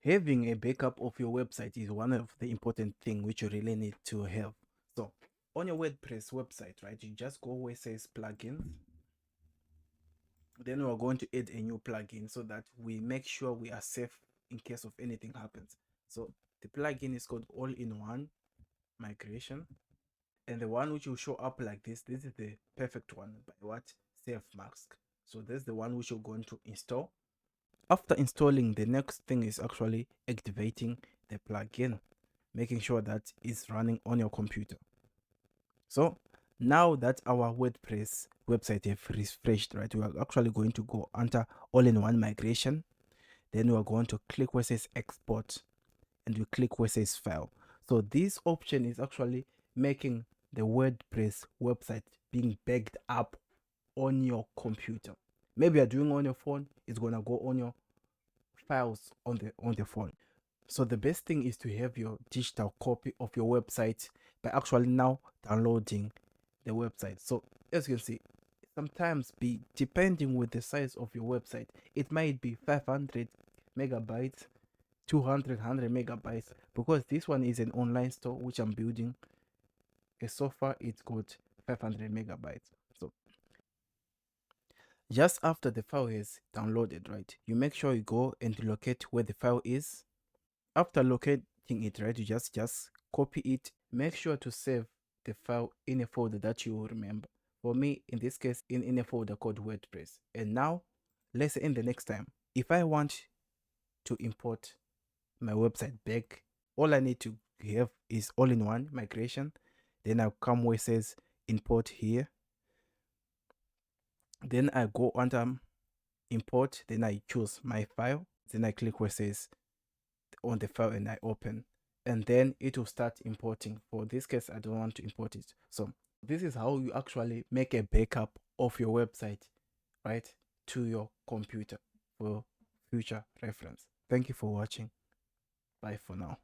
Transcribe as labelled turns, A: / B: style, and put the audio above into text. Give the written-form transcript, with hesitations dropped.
A: Having a backup of your website is one of the important things which you really need to have. So on your WordPress website, right, you just go where it says plugins. Then we're going to add a new plugin so that we make sure we are safe in case of anything happens. So the plugin is called All-in-One Migration, and the one which will show up like this is the perfect one by what? Safe Mask. So that's the one which you're going to install. After installing, the next thing is actually activating the plugin, making sure that it's running on your computer. So now that our WordPress website have refreshed, right, we are actually going to go under all-in-one migration. Then we are going to click where it says export, and we click where it says file. So this option is actually making the WordPress website being backed up on your computer. Maybe you're doing on your phone, it's gonna go on your files on the phone. So the best thing is to have your digital copy of your website by actually now downloading the website. So as you can see, sometimes depending with the size of your website, it might be 500 megabytes, 200 megabytes, because this one is an online store which I'm building. So far it's got 500 megabytes. So just after the file is downloaded, right, you make sure you go and locate where the file is. After locating it, right, you just copy it. Make sure to save the file in a folder that you will remember. For me, in this case, in a folder called WordPress. And now, let's say in the next time, if I want to import my website back, all I need to have is all-in-one migration. Then I'll come where it says import here. Then I go under import, then I choose my file. Then I click where it says on the file and I open, and then it will start importing. For this case, I don't want to import it. So this is how you actually make a backup of your website, right, to your computer for future reference. Thank you for watching. Bye for now.